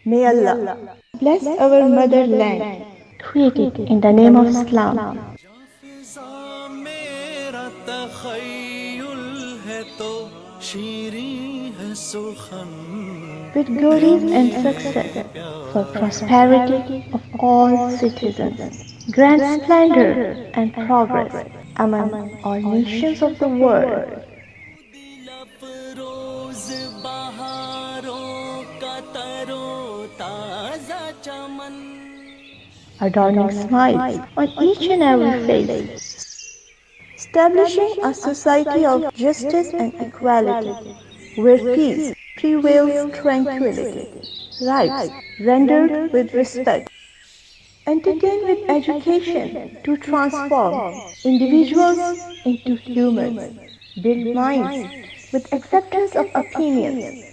May Allah bless our motherland, created in the name of Islam. मेरा तखय्युल है तो शीरी है सुखन With glories and success for prosperity of all citizens, grand splendor and progress among all nations of the world. दिल अफरोज बहारों का तरो ताजा चमन Adorning smiles on each and every face, establishing a society of justice and equality, where peace prevails tranquility, rights rendered with respect, entertained with education to transform individuals into humans, build minds with acceptance of opinions,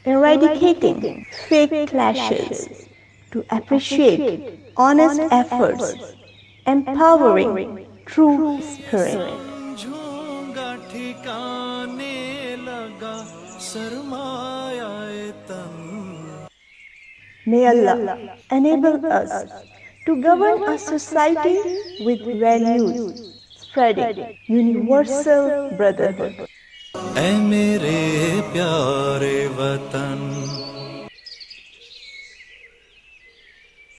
eradicating fake clashes, to appreciate honest efforts, empowering true spirit. समझूंगा ठिकाने लगा सरमाया तन May Allah enable us to govern a society with values, spreading universal brotherhood. ऐ मेरे प्यारे वतन